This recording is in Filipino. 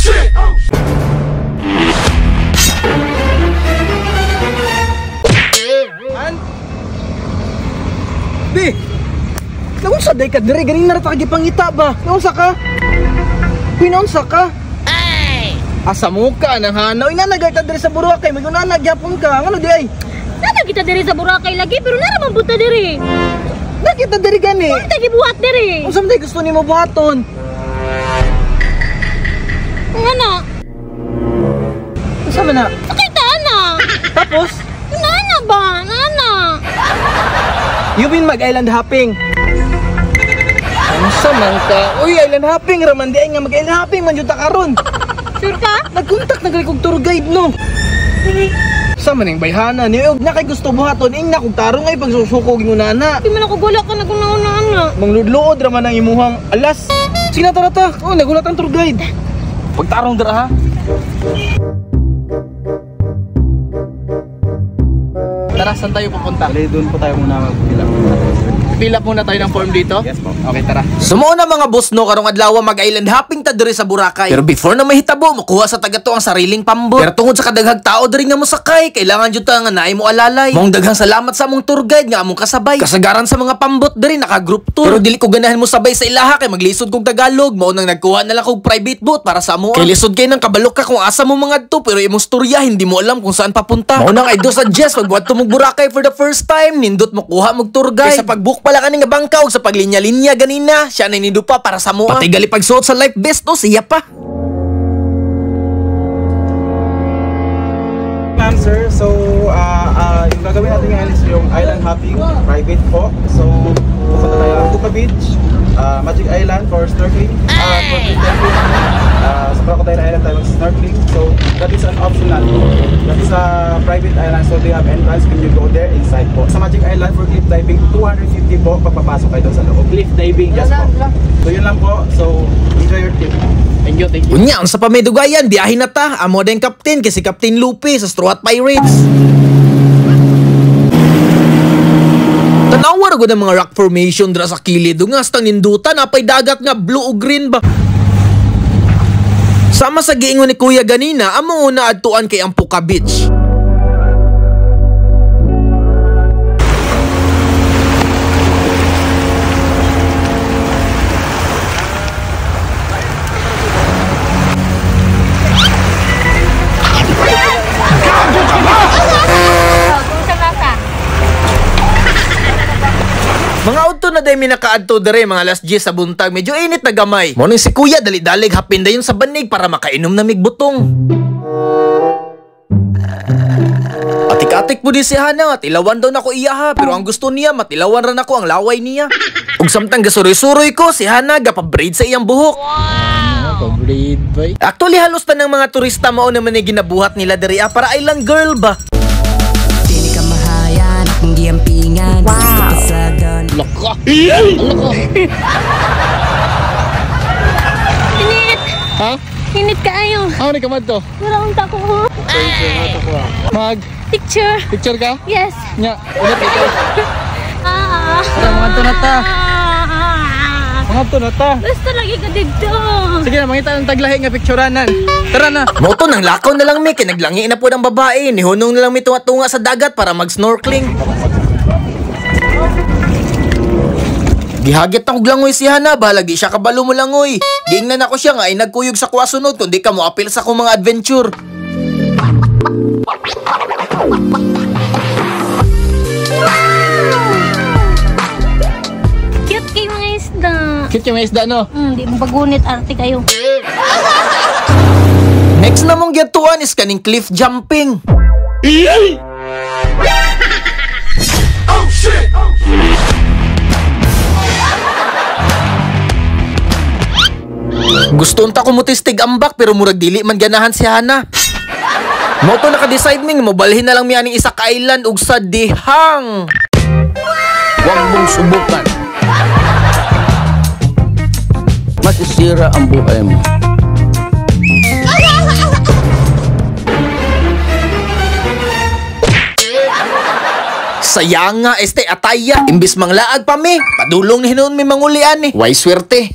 shit! Be! Naunsa day ka dire ganina ra ta gipangita ba? Naunsa ka? Pinaunsa ka? Ay! Asa mo ka nang hanaw ina nagayta dire sa Boracay, maguna nagyapon ka. Ngano di ay? Nana kita diri sa Boracay lagi pero nara man buta diri. Nakita dire gani. Unta gibuhat diri. Unsa man day gusto nimo buhaton? Ngana? Unsa man na? Nakita na. Tapos, Nana ba? Nana. you mean mag-island hopping? Unsa man ka? Uy, island hopping raman di ay nga mag-island hopping man jud ta karon. Sure ka? Nagkontak na kog tour guide no. Sa maning bayhana ni og na kay gusto buhaton ing na kog tarong ay pagsusukog mo nana. Di man ako gula ka nagunauna. Mangludlood raman ang imuhang alas. Sige na tara ta. Oh, nagulat ang tour guide. Pagtarong dira ha. Tara, saan tayo pupunta? Bali, doon po tayo muna magpila. Fill up muna tayo ng form dito? Yes po. Okay, tara. Sumuo na mga boss no karong adlaw mag-island hopping ta diri sa Boracay. Pero before na mahitabo makuha sa taga to ang sariling pambot. Pero tungod sa kadaghag tao diri nga mosakay, kailangan jud ta nga naay mo alalay. Mong daghang salamat sa among tour guide nga among kasabay. Kasagaran sa mga pambot diri naka group tour. Pero dili ko ganahan mo sabay sa ilaha kay maglisod kog Tagalog, mao nang nagkuha na lang kog private boat para sa amo. Kay lisod kay nang kabalok ka kung asa mo mangadto pero imong storya hindi mo alam kung saan papunta. Mao nang I do suggest pag buhat mo Boracay for the first time, nindot mo kuha mog tour guide. Kay sa pagbook pala kani nga bangka sa paglinya-linya ganina, siya na nidupa para sa mua. Pati gali pagsuot sa life vest no, siya pa. Ma'am sir, so yung gagawin natin ngayon is yung island hopping, private po. So pupunta tayo ng Tuca Beach, Magic Island for snorkeling, for free diving. Sa Crocodile Island tayo mag-snorkeling. So that is an optional. That is a private island, so they have entrance when you go there inside po. Sa Magic Island for cliff diving, 250 po pagpapasok kayo doon sa loob. Cliff diving. Yes po. So yun lang po. So enjoy your trip. Thank you, thank you. Unya, ang sa pamedugayan, biyahin na ta. Amo din captain kasi Captain Lupe sa Straw Hat Pirates. Tanawar ko ng mga rock formation dra sa kilid. Nga sa nindutan, apay dagat nga blue o green ba? Sama sa giingon ni Kuya ganina, amo una adtuan kay Ampuka Beach. Mga auto na day minakaadto dere mga alas 10 sa buntag, medyo init na gamay. Mo ning si Kuya dali-dalig hapin dayon sa banig para makainom na migbutong. Atik-atik po di si Hana, tilawan daw nako iya ha, pero ang gusto niya matilawan ran ako ang laway niya. Ug samtang gasuroy-suroy ko si Hana gapabraid sa iyang buhok. Pabraid ba? Actually halos tan ng mga turista mao naman ni ginabuhat nila diri para island girl ba. Sini ka mahayan, hindi ang pingan. Wow. Laka! Laka! Init. Ha? Init kaayo. Ano ni kamad to? Wala unta ko ho. Mag Picture. picture ka? Yes. Nya, ulit ito. Tara, mga to na ta. Mga to na ta. Basta lagi ka dito. Sige na, mangita ng taglahi nga pictureanan. Tara na. Moto nang lakaw na lang mi, kinaglangi na po ng babae. Nihunong na lang mi tunga-tunga sa dagat para mag-snorkeling. Gihagit na kog langoy si Hana, balagi siya kabalo mo langoy. Giingnan ako siya nga ay nagkuyog sa kuwa sunod kundi ka mo apil sa akong mga adventure. Cute kayo mga isda. Cute yung mga isda, no? Di mo pagunit, arte kayo. Next na mong gituan is kaning cliff jumping. Oh shit! Gusto unta ko mutistig ambak pero murag dili man ganahan si Hana. Moto naka-decide ming mobalhin na lang mi aning isa ka island ug sa dihang. Wag mong subukan. Masisira ang buhay mo. Sayang nga este ataya imbis manglaag pa mi. Padulong ni hinuon mi mangulian ni. Way swerte.